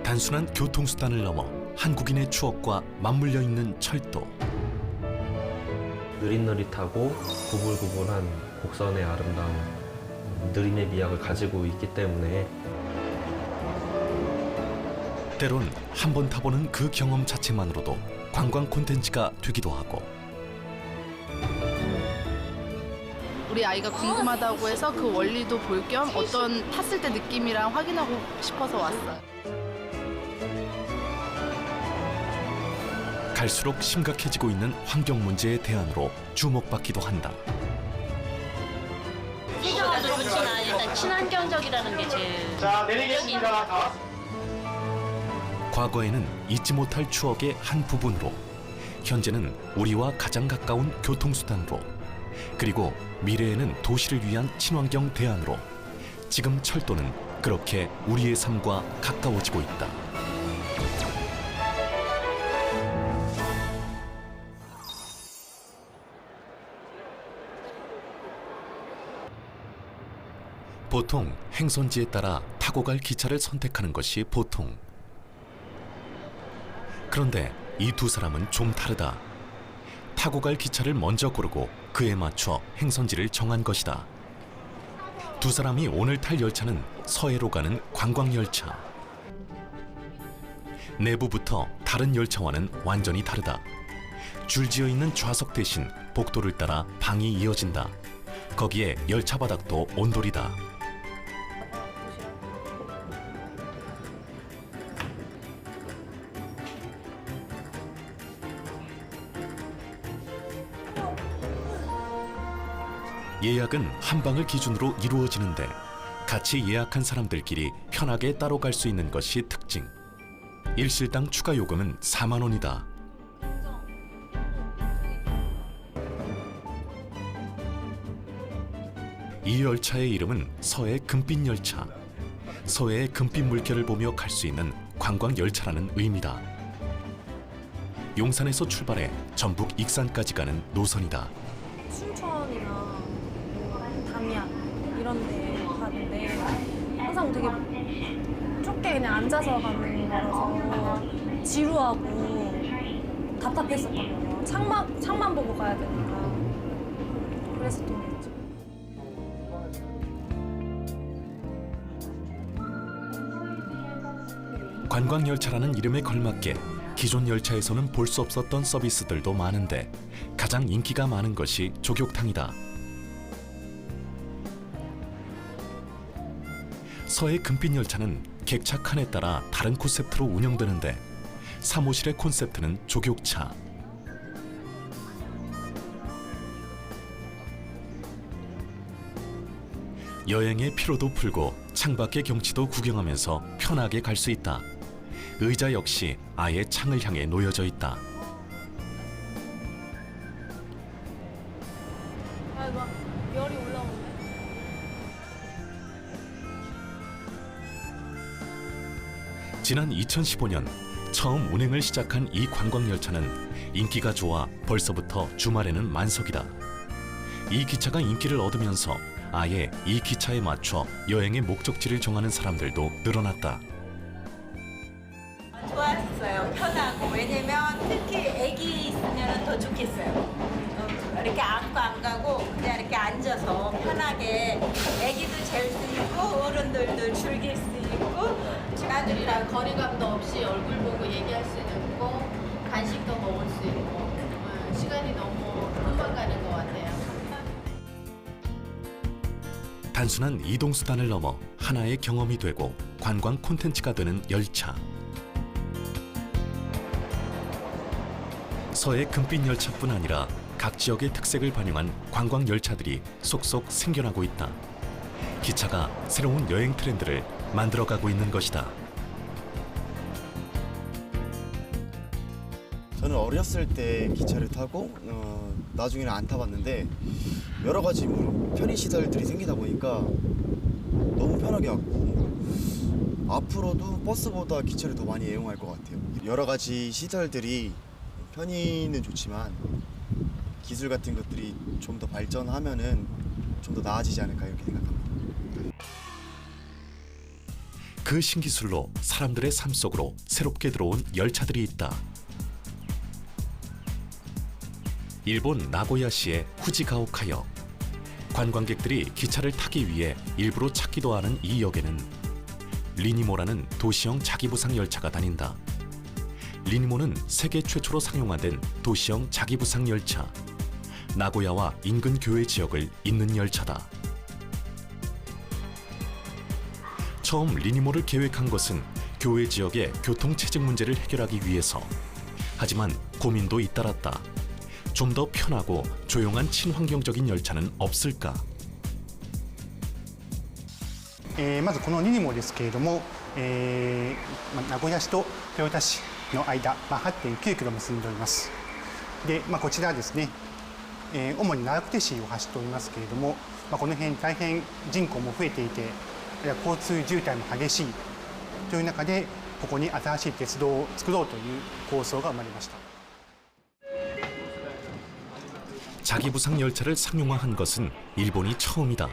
단순한 교통수단을 넘어 한국인의 추억과 맞물려 있는 철도. 느릿느릿하고 구불구불한 곡선의 아름다움, 느림의 미학을 가지고 있기 때문에 때론 한 번 타보는 그 경험 자체만으로도 관광 콘텐츠가 되기도 하고, 우리 아이가 궁금하다고 해서 그 원리도 볼 겸 어떤 탔을 때 느낌이랑 확인하고 싶어서 왔어요. 갈수록 심각해지고 있는 환경 문제의 대안으로 주목받기도 한다. 세정화도 좋지만 일단 친환경적이라는 게 제일. 자, 내리겠습니다. 과거에는 잊지 못할 추억의 한 부분으로, 현재는 우리와 가장 가까운 교통수단으로, 그리고 미래에는 도시를 위한 친환경 대안으로 지금 철도는 그렇게 우리의 삶과 가까워지고 있다. 보통 행선지에 따라 타고 갈 기차를 선택하는 것이 보통. 그런데 이 두 사람은 좀 다르다. 타고 갈 기차를 먼저 고르고 그에 맞춰 행선지를 정한 것이다. 두 사람이 오늘 탈 열차는 서해로 가는 관광열차. 내부부터 다른 열차와는 완전히 다르다. 줄지어 있는 좌석 대신 복도를 따라 방이 이어진다. 거기에 열차 바닥도 온돌이다. 예약은 한 방을 기준으로 이루어지는데 같이 예약한 사람들끼리 편하게 따로 갈 수 있는 것이 특징. 일실당 추가 요금은 4만 원이다. 이 열차의 이름은 서해 금빛 열차. 서해의 금빛 물결을 보며 갈 수 있는 관광 열차라는 의미다. 용산에서 출발해 전북 익산까지 가는 노선이다. 춘천이나 담양 이런 데 가는데 항상 되게 좁게 그냥 앉아서 가는 거라서 지루하고 답답했었거든요. 창만 보고 가야 되니까. 그랬었던 것 같죠. 관광열차라는 이름에 걸맞게 기존 열차에서는 볼 수 없었던 서비스들도 많은데 가장 인기가 많은 것이 조격탕이다. 서해 금빛 열차는 객차 칸에 따라 다른 콘셉트로 운영되는데 사무실의 콘셉트는 조격차. 여행의 피로도 풀고 창밖의 경치도 구경하면서 편하게 갈 수 있다. 의자 역시 아예 창을 향해 놓여져 있다. 막 열이 올라오네. 지난 2015년 처음 운행을 시작한 이 관광열차는 인기가 좋아 벌써부터 주말에는 만석이다. 이 기차가 인기를 얻으면서 아예 이 기차에 맞춰 여행의 목적지를 정하는 사람들도 늘어났다. 좋았어요. 편하고. 왜냐면 특히 애기 있으면 더 좋겠어요. 이렇게 안고 안 가고 그냥 이렇게 앉아서 편하게 애기도 잘 수 있고 어른들도 즐길 수 있고 친구들이랑 거리감도 없이 얼굴 보고 얘기할 수 있고 간식도 먹을 수 있고 시간이 너무 금방 가는 것 같아요. 단순한 이동수단을 넘어 하나의 경험이 되고 관광 콘텐츠가 되는 열차. 서해 금빛 열차뿐 아니라 각 지역의 특색을 반영한 관광 열차들이 속속 생겨나고 있다. 기차가 새로운 여행 트렌드를 만들어가고 있는 것이다. 저는 어렸을 때 기차를 타고 나중에는 안 타봤는데 여러 가지 편의 시설들이 생기다 보니까 너무 편하게 왔고 앞으로도 버스보다 기차를 더 많이 이용할 것 같아요. 여러 가지 시설들이 편의는 좋지만 기술 같은 것들이 좀 더 발전하면은 좀 더 나아지지 않을까 이렇게 생각합니다. 그 신기술로 사람들의 삶 속으로 새롭게 들어온 열차들이 있다. 일본 나고야시의 후지가오카역. 관광객들이 기차를 타기 위해 일부러 찾기도 하는 이 역에는 리니모라는 도시형 자기부상 열차가 다닌다. 리니모는 세계 최초로 상용화된 도시형 자기부상 열차. 나고야와 인근 교외 지역을 잇는 열차다. 처음 리니모를 계획한 것은 교외 지역의 교통 체증 문제를 해결하기 위해서. 하지만 고민도 잇따랐다. 좀 더 편하고 조용한 친환경적인 열차는 없을까? まずこのリニモですけれども、名古屋市と豊田市の間、8.9 キロ結んでおります。で、こちらですね、主に長久手市を走っておりますけれども、この辺大変人口も増えていて、交通渋滞も激しいという中で、ここに新しい鉄道を作ろうという構想が生まれました。 자기부상 열차를 상용화한 것은 일본이 처음이다.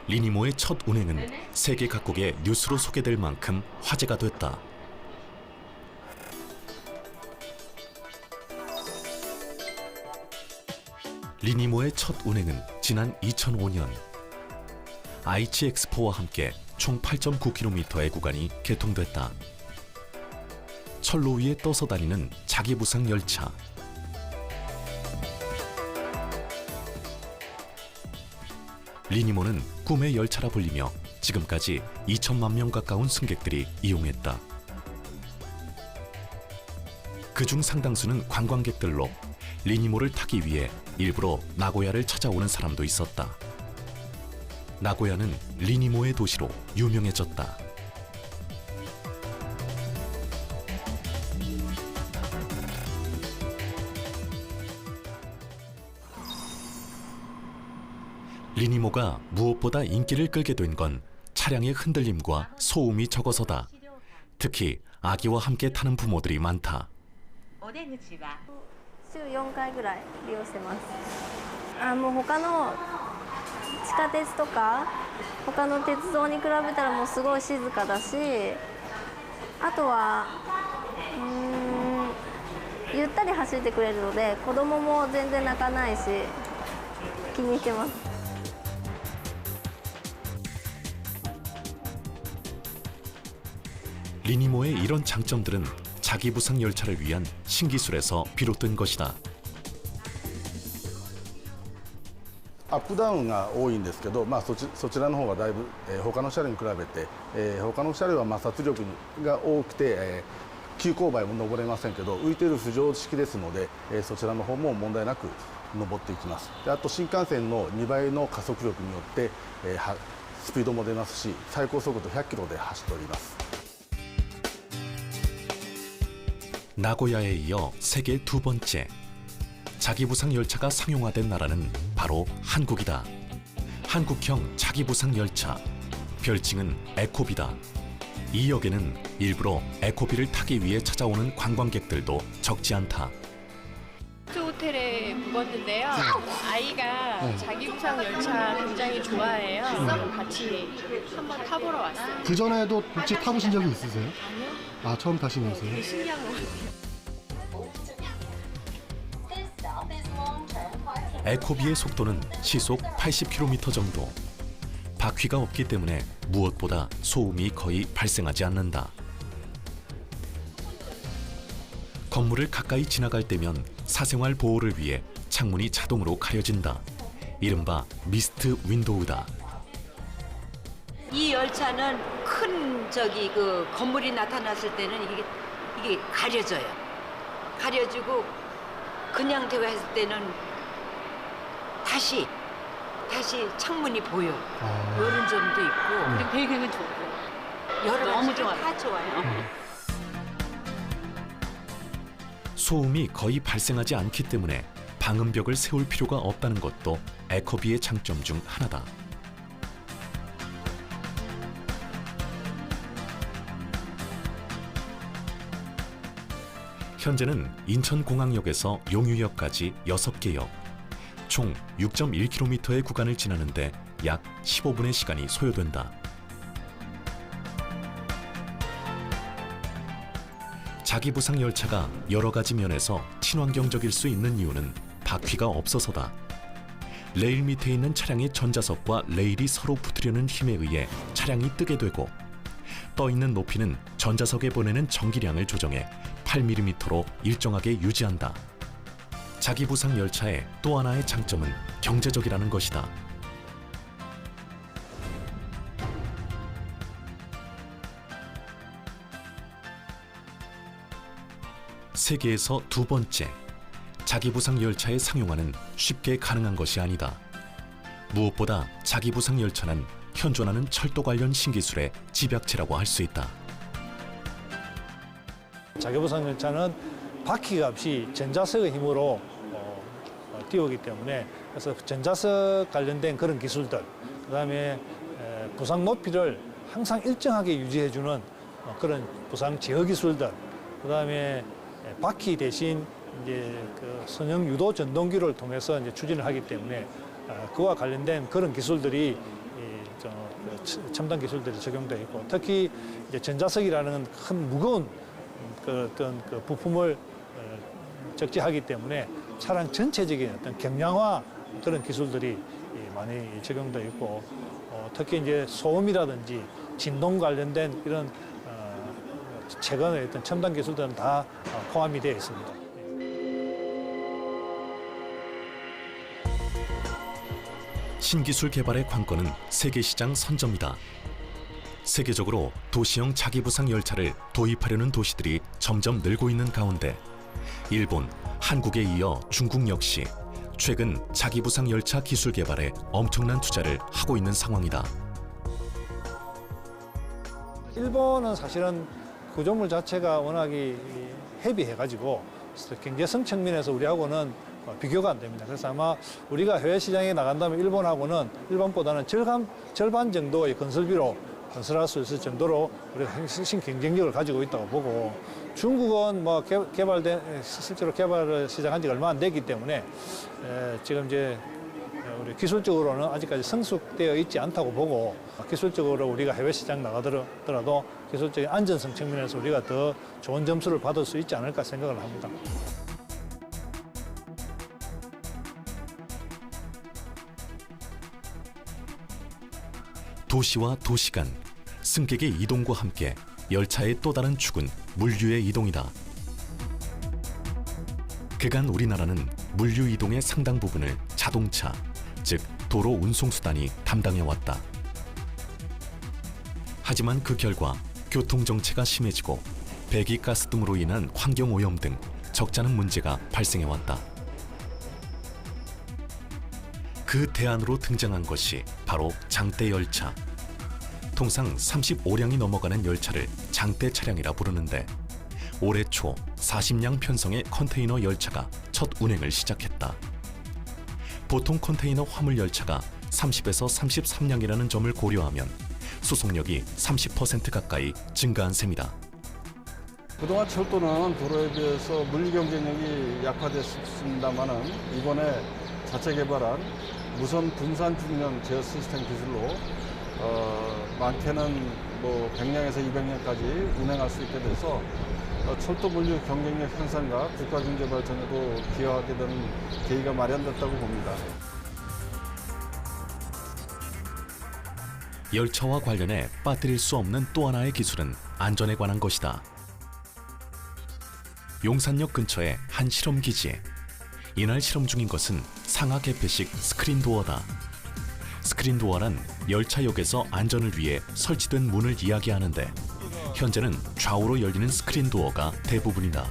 리니모의 첫 운행은 세계 각국의 뉴스로 소개될 만큼 화제가 됐다. 리니모의 첫 운행은 지난 2005년 아이치 엑스포와 함께 총 8.9km의 구간이 개통됐다. 철로 위에 떠서 다니는 자기부상 열차. 리니모는 꿈의 열차라 불리며 지금까지 2천만 명 가까운 승객들이 이용했다. 그중 상당수는 관광객들로 리니모를 타기 위해 일부러 나고야를 찾아오는 사람도 있었다. 나고야는 리니모의 도시로 유명해졌다. 리니모가 무엇보다 인기를 끌게 된 건 차량의 흔들림과 소음이 적어서다. 특히 아기와 함께 타는 부모들이 많다. 週4回ぐらい利用してます。もう他の地下鉄とか他の鉄道に比べたらもうすごい静かだし、あとはゆったり走ってくれるので子供も全然泣かないし気に入ってます。 리니모의 이런 장점들은 자기부상 열차를 위한 신기술에서 비롯된 것이다. アップダウンが多いんですけど、そちらの方がだいぶ、他の車両に比べて、他の車両は摩擦力が多くて、急勾配も登れませんけど浮いている浮上式ですので、そちらの方も問題なく登っていきます。であと新幹線の2倍の加速力によって、スピードも出ますし最高速度100キロで走っております。 나고야에 이어 세계 두 번째 자기부상 열차가 상용화된 나라는 바로 한국이다. 한국형 자기부상 열차, 별칭은 에코비다. 이 역에는 일부러 에코비를 타기 위해 찾아오는 관광객들도 적지 않다. 호텔에 묵었는데요. 아이가 자기부상 열차 굉장히 좋아해요. 그래서 같이 한번 타보러 왔어요. 그 전에도 혹시 타보신 적이 있으세요? 아니요. 아, 처음 타시면서요? 되게 신기한 것 같아요. 에코비의 속도는 시속 80km 정도. 바퀴가 없기 때문에 무엇보다 소음이 거의 발생하지 않는다. 건물을 가까이 지나갈 때면 사생활 보호를 위해 창문이 자동으로 가려진다. 이른바 미스트 윈도우다. 이 열차는 큰 그 건물이 나타났을 때는 이게 가려져요. 가려지고 그냥 대화했을 때는 다시 창문이 보여. 이런 점도 있고. 그리고 배경은 좋고. 여러 너무 가지로 좋아요. 다 좋아요. 소음이 거의 발생하지 않기 때문에 방음벽을 세울 필요가 없다는 것도 에코비의 장점 중 하나다. 현재는 인천공항역에서 용유역까지 6개 역, 총 6.1km의 구간을 지나는데 약 15분의 시간이 소요된다. 자기 부상 열차가 여러 가지 면에서 친환경적일 수 있는 이유는 바퀴가 없어서다. 레일 밑에 있는 차량의 전자석과 레일이 서로 붙으려는 힘에 의해 차량이 뜨게 되고, 떠 있는 높이는 전자석에 보내는 전기량을 조정해 8mm로 일정하게 유지한다. 자기 부상 열차의 또 하나의 장점은 경제적이라는 것이다. 세계에서 두 번째, 자기 부상 열차의 상용화는 쉽게 가능한 것이 아니다. 무엇보다 자기 부상 열차는 현존하는 철도 관련 신기술의 집약체라고 할 수 있다. 자기부상 열차는 바퀴가 없이 전자석의 힘으로 뛰어오기 때문에, 그래서 전자석 관련된 그런 기술들, 그다음에 부상 높이를 항상 일정하게 유지해주는 그런 부상 제어 기술들, 그다음에 바퀴 대신 이제 그 선형 유도 전동기를 통해서 이제 추진을 하기 때문에 그와 관련된 그런 기술들이 첨단 기술들이 적용되어 있고, 특히 이제 전자석이라는 큰 무거운 어떤 그 부품을 적재하기 때문에 차량 전체적인 어떤 경량화 그런 기술들이 많이 적용되어 있고, 특히 이제 소음이라든지 진동 관련된 이런 최근의 어떤 첨단 기술들은 다 포함이 되어 있습니다. 신기술 개발의 관건은 세계 시장 선점이다. 세계적으로 도시형 자기부상 열차를 도입하려는 도시들이 점점 늘고 있는 가운데 일본, 한국에 이어 중국 역시 최근 자기부상 열차 기술 개발에 엄청난 투자를 하고 있는 상황이다. 일본은 사실은 구조물 자체가 워낙이 헤비해가지고 경제성 측면에서 우리하고는 비교가 안 됩니다. 그래서 아마 우리가 해외 시장에 나간다면 일본보다는 절반 정도의 건설비로 건설할 수 있을 정도로 우리가 핵심 경쟁력을 가지고 있다고 보고, 중국은 뭐 실제로 개발을 시작한 지가 얼마 안 됐기 때문에 지금 이제 우리 기술적으로는 아직까지 성숙되어 있지 않다고 보고, 기술적으로 우리가 해외 시장 나가더라도 기술적인 안전성 측면에서 우리가 더 좋은 점수를 받을 수 있지 않을까 생각을 합니다. 도시와 도시 간, 승객의 이동과 함께 열차의 또 다른 축은 물류의 이동이다. 그간 우리나라는 물류 이동의 상당 부분을 자동차, 즉 도로 운송수단이 담당해왔다. 하지만 그 결과 교통정체가 심해지고 배기가스 등으로 인한 환경오염 등 적잖은 문제가 발생해왔다. 그 대안으로 등장한 것이 바로 장대 열차. 통상 35량이 넘어가는 열차를 장대 차량이라 부르는데, 올해 초 40량 편성의 컨테이너 열차가 첫 운행을 시작했다. 보통 컨테이너 화물 열차가 30에서 33량이라는 점을 고려하면 수송력이 30% 가까이 증가한 셈이다. 그동안 철도는 도로에 비해서 물리 경쟁력이 약화됐습니다만은 이번에 자체 개발한 무선 분산 중량 제어 시스템 기술로 많게는 뭐 100량에서 200량까지 운행할 수 있게 돼서 철도 물류 경쟁력 향상과 국가 경제 발전에도 기여하게 되는 계기가 마련됐다고 봅니다. 열차와 관련해 빠뜨릴 수 없는 또 하나의 기술은 안전에 관한 것이다. 용산역 근처의 한 실험기지에 이날 실험 중인 것은 상하 개폐식 스크린 도어다. 스크린 도어란 열차역에서 안전을 위해 설치된 문을 이야기하는데, 현재는 좌우로 열리는 스크린 도어가 대부분이다.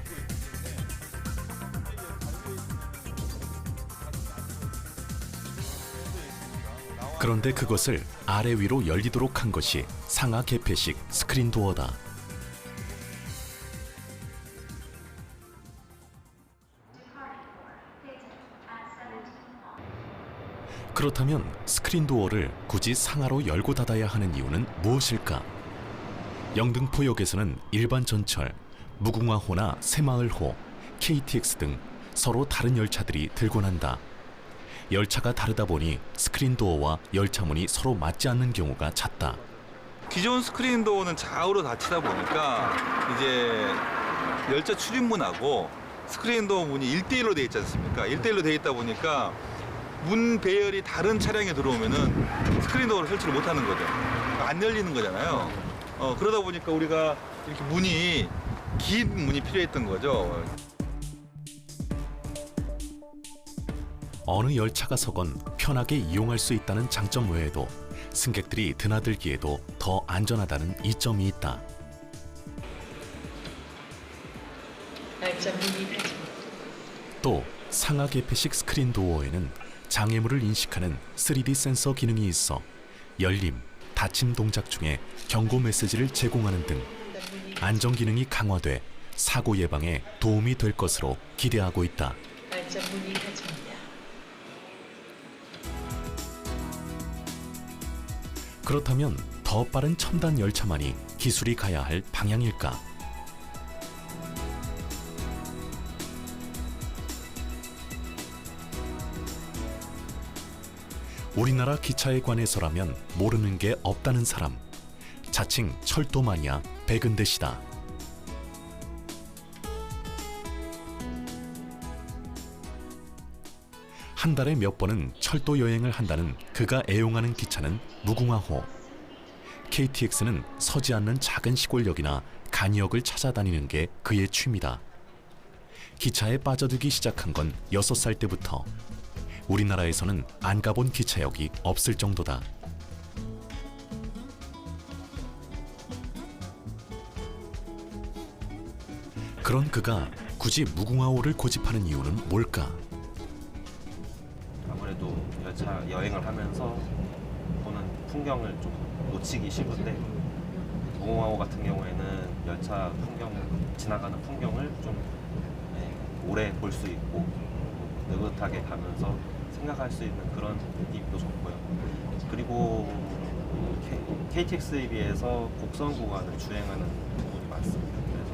그런데 그것을 아래 위로 열리도록 한 것이 상하 개폐식 스크린 도어다. 그렇다면 스크린 도어를 굳이 상하로 열고 닫아야 하는 이유는 무엇일까? 영등포역에서는 일반 전철, 무궁화호나 새마을호, KTX 등 서로 다른 열차들이 들고 난다. 열차가 다르다 보니 스크린 도어와 열차문이 서로 맞지 않는 경우가 잦다. 기존 스크린 도어는 좌우로 닫히다 보니까 이제 열차 출입문하고 스크린도 문이 1대1로 돼 있지 않습니까? 1대1로 돼 있다 보니까 문 배열이 다른 차량에 들어오면은 스크린도어를 설치를 못 하는 거죠. 안 열리는 거잖아요. 그러다 보니까 우리가 이렇게 문이 긴 문이 필요했던 거죠. 어느 열차가 서건 편하게 이용할 수 있다는 장점 외에도 승객들이 드나들기에도 더 안전하다는 이점이 있다. 또 상하 개폐식 스크린 도어에는 장애물을 인식하는 3D 센서 기능이 있어 열림, 닫힘 동작 중에 경고 메시지를 제공하는 등 안전 기능이 강화돼 사고 예방에 도움이 될 것으로 기대하고 있다. 그렇다면 더 빠른 첨단 열차만이 기술이 가야 할 방향일까? 우리나라 기차에 관해서라면 모르는 게 없다는 사람, 자칭 철도 마니아 백은대 씨다. 한 달에 몇 번은 철도 여행을 한다는 그가 애용하는 기차는 무궁화호. KTX는 서지 않는 작은 시골역이나 간역을 찾아다니는 게 그의 취미다. 기차에 빠져들기 시작한 건 6살 때부터. 우리나라에서는 안 가본 기차역이 없을 정도다. 그런 그가 굳이 무궁화호를 고집하는 이유는 뭘까? 아무래도 열차 여행을 하면서 보는 풍경을 좀 놓치기 싫은데 무궁화호 같은 경우에는 열차 지나가는 풍경을 좀 오래 볼 수 있고 느긋하게 가면서 생각할 수 있는 그런 느낌도 좋고요. 그리고 KTX에 비해서 곡선 구간을 주행하는 부분이 많습니다. 그래서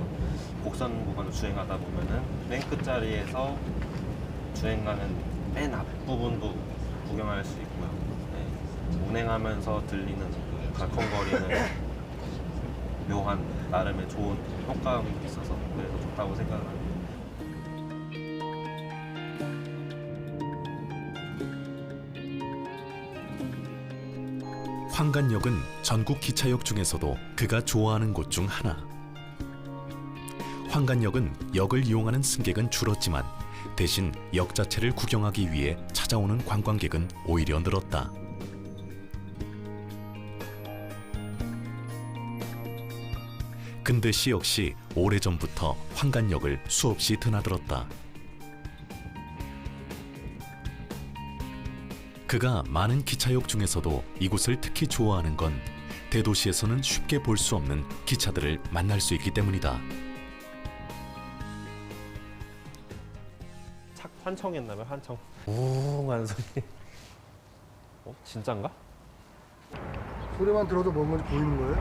곡선 구간을 주행하다 보면은 맨 끝자리에서 주행하는 맨 앞부분도 구경할 수 있고요. 운행하면서 들리는 그 덜컹거리는 묘한 나름의 좋은 효과음이 있어서 그래서 좋다고 생각을 합니다. 황간역은 전국 기차역 중에서도 그가 좋아하는 곳 중 하나. 황간역은 역을 이용하는 승객은 줄었지만 대신 역 자체를 구경하기 위해 찾아오는 관광객은 오히려 늘었다. 근대 씨 역시 오래전부터 황간역을 수없이 드나들었다. 그가 많은 기차역 중에서도 이곳을 특히 좋아하는 건 대도시에서는 쉽게 볼 수 없는 기차들을 만날 수 있기 때문이다. 환청했나봐요, 환청. 우 하는 소리. 진짠가? 소리만 들어도 뭔 건지 보이는 거예요?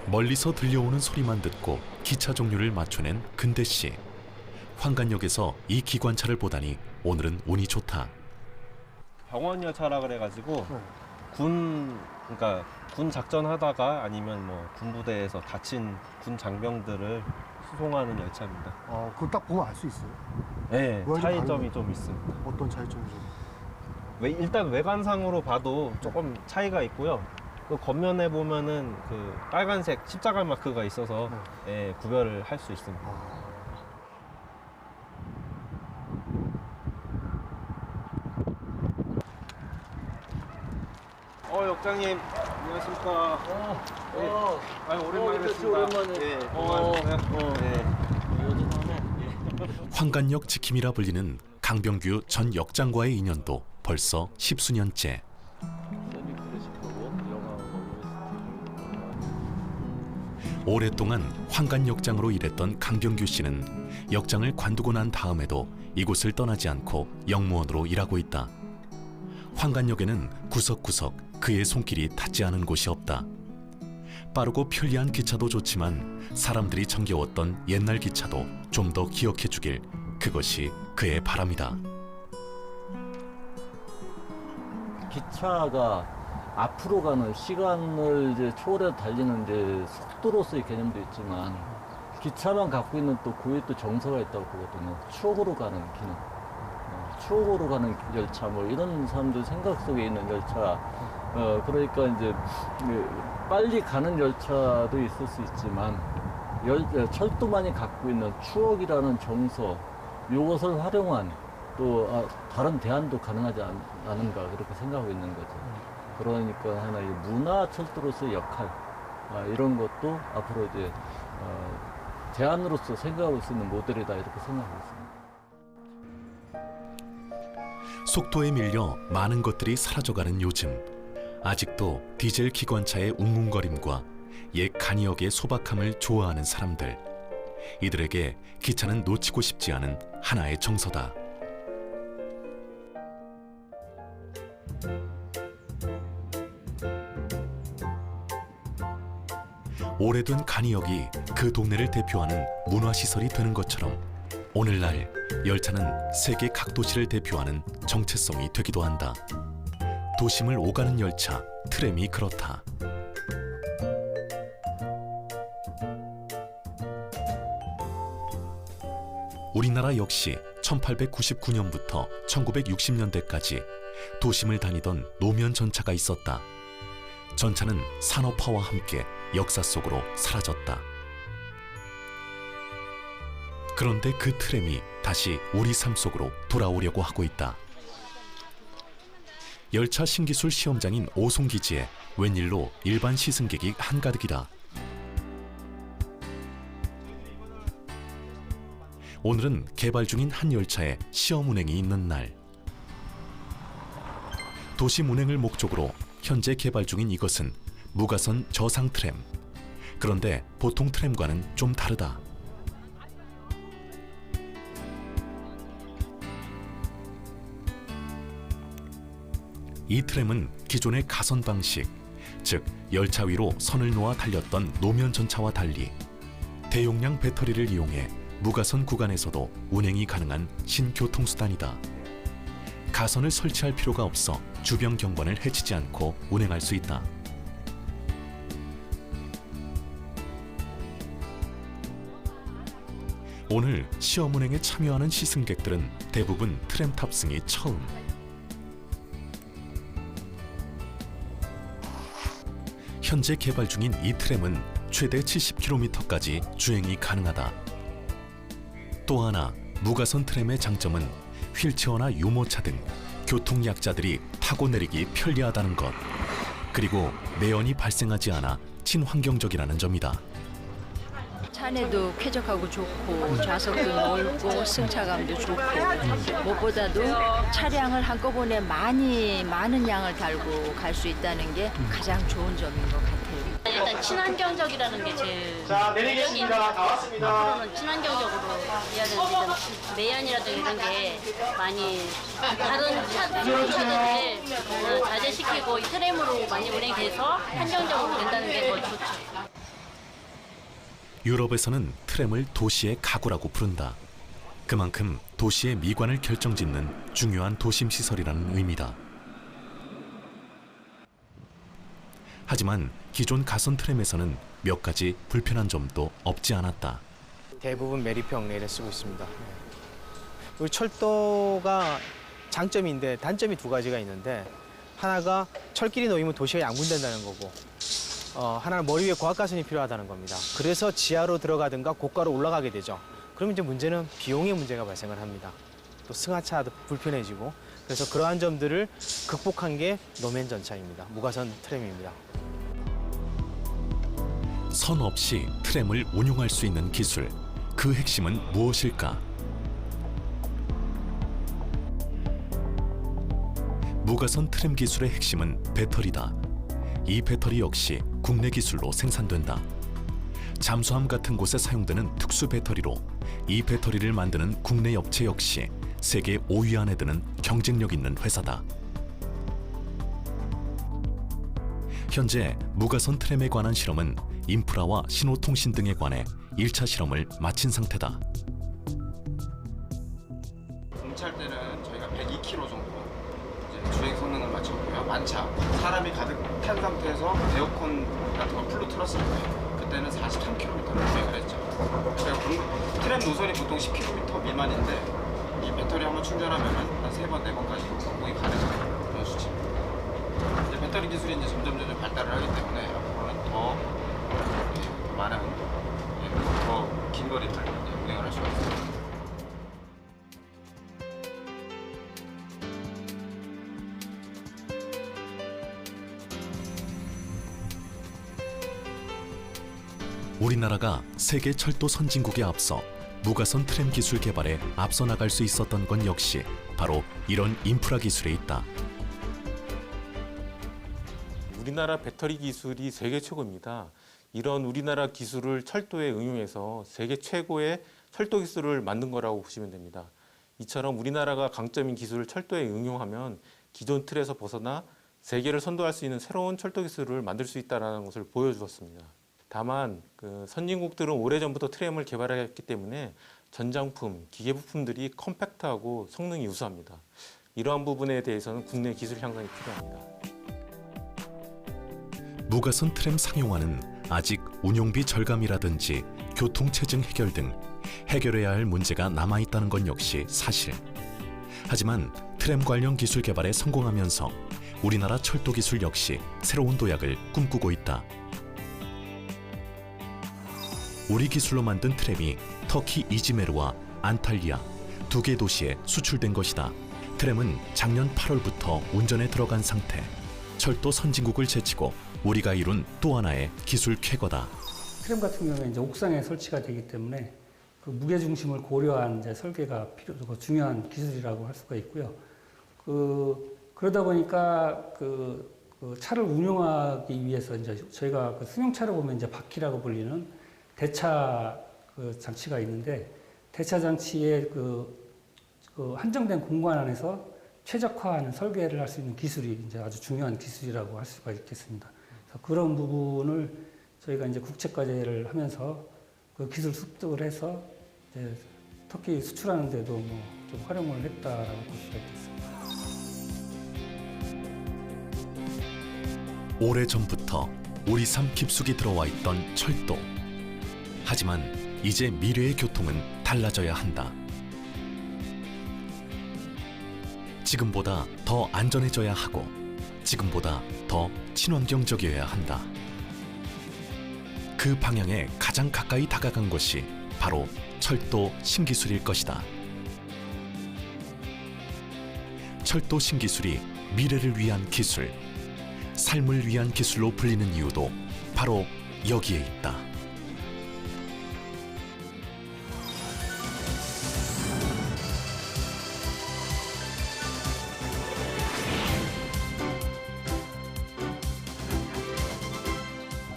멀리서 들려오는 소리만 듣고 기차 종류를 맞춰낸 근대 씨. 황간역에서 이 기관차를 보다니 오늘은 운이 좋다. 병원 열차라 그래가지고 그러니까 군 작전하다가 아니면 뭐 군부대에서 다친 군 장병들을 수송하는 열차입니다. 그거 딱 보면 알 수 있어요? 네, 모양이 차이점이 다른가요? 좀 있습니다. 어떤 차이점이죠? 일단 외관상으로 봐도 조금 차이가 있고요. 그 겉면에 보면은 그 빨간색 십자가 마크가 있어서 구별을 할 수 있습니다. 역장님 안녕하십니까. 오랜만에 뵙습니다. 오랜만에. 황간역 지킴이라 불리는 강병규 전 역장과의 인연도 벌써 10수년째. 오랫동안 황간역장으로 일했던 강병규 씨는 역장을 관두고 난 다음에도 이곳을 떠나지 않고 역무원으로 일하고 있다. 황간역에는 구석구석 그의 손길이 닿지 않은 곳이 없다. 빠르고 편리한 기차도 좋지만 사람들이 정겨웠던 옛날 기차도 좀 더 기억해주길, 그것이 그의 바람이다. 기차가 앞으로 가는 시간을 이제 초월해 달리는 이제 속도로서의 개념도 있지만 기차만 갖고 있는 또 그에 또 정서가 있다고 보거든요. 추억으로 가는 기능, 추억으로 가는 열차 뭐 이런 사람들 생각 속에 있는 열차. 그러니까 이제 빨리 가는 열차도 있을 수 있지만 철도만이 갖고 있는 추억이라는 정서, 이것을 활용한 또 다른 대안도 가능하지 않은가 그렇게 생각하고 있는 거죠. 그러니까 하나의 문화 철도로서의 역할 이런 것도 앞으로 이제 대안으로서 생각할 수 있는 모델이다 이렇게 생각하고 있습니다. 속도에 밀려 많은 것들이 사라져가는 요즘, 아직도 디젤 기관차의 웅웅거림과 옛 간이역의 소박함을 좋아하는 사람들, 이들에게 기차는 놓치고 싶지 않은 하나의 정서다. 오래된 간이역이 그 동네를 대표하는 문화시설이 되는 것처럼 오늘날 열차는 세계 각 도시를 대표하는 정체성이 되기도 한다. 도심을 오가는 열차, 트램이 그렇다. 우리나라 역시 1899년부터 1960년대까지 도심을 다니던 노면 전차가 있었다. 전차는 산업화와 함께 역사 속으로 사라졌다. 그런데 그 트램이 다시 우리 삶 속으로 돌아오려고 하고 있다. 열차 신기술 시험장인 오송기지에 웬일로 일반 시승객이 한가득이다. 오늘은 개발 중인 한 열차의 시험 운행이 있는 날. 도심 운행을 목적으로 현재 개발 중인 이것은 무가선 저상 트램. 그런데 보통 트램과는 좀 다르다. 이 트램은 기존의 가선 방식, 즉 열차 위로 선을 놓아 달렸던 노면 전차와 달리 대용량 배터리를 이용해 무가선 구간에서도 운행이 가능한 신교통수단이다. 가선을 설치할 필요가 없어 주변 경관을 해치지 않고 운행할 수 있다. 오늘 시험 운행에 참여하는 시승객들은 대부분 트램 탑승이 처음. 현재 개발 중인 이 트램은 최대 70km까지 주행이 가능하다. 또 하나 무가선 트램의 장점은 휠체어나 유모차 등 교통약자들이 타고 내리기 편리하다는 것, 그리고 매연이 발생하지 않아 친환경적이라는 점이다. 차내도 쾌적하고 좋고 좌석도 넓고 승차감도 좋고 무엇보다도 차량을 한꺼번에 많은 양을 달고 갈 수 있다는 게 가장 좋은 점인 것 같아요. 일단 친환경적이라는 게 제일 내리겠습니다. 다 왔습니다. 앞으로는 친환경적으로 해야 되는데 매연이라든가 이런 게 많이 다른 차들을 자제시키고 이 트램으로 많이 운행돼서 환경적으로 된다는 게 더 좋죠. 유럽에서는 트램을 도시의 가구라고 부른다. 그만큼 도시의 미관을 결정짓는 중요한 도심 시설이라는 의미다. 하지만 기존 가선 트램에서는 몇 가지 불편한 점도 없지 않았다. 대부분 메리평 레일을 쓰고 있습니다. 우리 철도가 장점인데 단점이 두 가지가 있는데, 하나가 철길이 놓이면 도시가 양분된다는 거고, 하나는 머리 위에 고압가선이 필요하다는 겁니다. 그래서 지하로 들어가든가 고가로 올라가게 되죠. 그러면 이제 문제는 비용의 문제가 발생을 합니다. 또 승하차도 불편해지고, 그래서 그러한 점들을 극복한 게 노면 전차입니다. 무가선 트램입니다. 선 없이 트램을 운용할 수 있는 기술, 그 핵심은 무엇일까? 무가선 트램 기술의 핵심은 배터리다. 이 배터리 역시 국내 기술로 생산된다. 잠수함 같은 곳에 사용되는 특수 배터리로 이 배터리를 만드는 국내 업체 역시 세계 5위 안에 드는 경쟁력 있는 회사다. 현재 무가선 트램에 관한 실험은 인프라와 신호통신 등에 관해 1차 실험을 마친 상태다. 공찰 때는 저희가 102km 정도 이제 주행 성능을 맞췄고요. 만차, 사람이 가득 탄 상태에서 에어컨 같은 걸 풀로 틀었을 때 그때는 43km를 주행을 했죠. 그러니까 트램 노선이 보통 10km 미만인데 이 배터리 한번 충전하면 한 3번, 4번까지 공급이 가능한 그런 수치입니다. 이제 배터리 기술이 이제 점점 발달을 하기 때문에 앞으로는 더 많은, 더 긴 거리를 운행을 할 수가 있습니다. 우리나라가 세계 철도 선진국에 앞서 무가선 트램 기술 개발에 앞서 나갈 수 있었던 건 역시 바로 이런 인프라 기술에 있다. 우리나라 배터리 기술이 세계 최고입니다. 이런 우리나라 기술을 철도에 응용해서 세계 최고의 철도 기술을 만든 거라고 보시면 됩니다. 이처럼 우리나라가 강점인 기술을 철도에 응용하면 기존 틀에서 벗어나 세계를 선도할 수 있는 새로운 철도 기술을 만들 수 있다는 것을 보여주었습니다. 다만 선진국들은 오래전부터 트램을 개발했기 때문에 전장품, 기계 부품들이 컴팩트하고 성능이 우수합니다. 이러한 부분에 대해서는 국내 기술 향상이 필요합니다. 무가선 트램 상용화는 아직 운용비 절감이라든지 교통체증 해결 등 해결해야 할 문제가 남아있다는 건 역시 사실. 하지만 트램 관련 기술 개발에 성공하면서 우리나라 철도 기술 역시 새로운 도약을 꿈꾸고 있다. 우리 기술로 만든 트램이 터키 이즈메르와 안탈리아 2개 도시에 수출된 것이다. 트램은 작년 8월부터 운전에 들어간 상태. 철도 선진국을 제치고 우리가 이룬 또 하나의 기술 쾌거다. 트램 같은 경우에 이제 옥상에 설치가 되기 때문에 그 무게 중심을 고려한 이제 설계가 필요하고 중요한 기술이라고 할 수가 있고요. 그러다 보니까 그 차를 운용하기 위해서 이제 저희가 그 승용차를 보면 이제 바퀴라고 불리는 대차 장치가 있는데 대차 장치의 그 한정된 공간 안에서 최적화하는 설계를 할 수 있는 기술이 이제 아주 중요한 기술이라고 할 수가 있겠습니다. 그래서 그런 부분을 저희가 이제 국제과제를 하면서 그 기술 습득을 해서 이제 터키 수출하는 데도 뭐 좀 활용을 했다라고 볼 수가 있겠습니다. 오래전부터 우리 삶 깊숙이 들어와 있던 철도. 하지만 이제 미래의 교통은 달라져야 한다. 지금보다 더 안전해져야 하고 지금보다 더 친환경적이어야 한다. 그 방향에 가장 가까이 다가간 것이 바로 철도 신기술일 것이다. 철도 신기술이 미래를 위한 기술, 삶을 위한 기술로 불리는 이유도 바로 여기에 있다.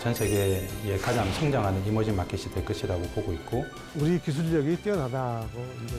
전 세계에 가장 성장하는 이머징 마켓이 될 것이라고 보고 있고, 우리 기술력이 뛰어나다고 이제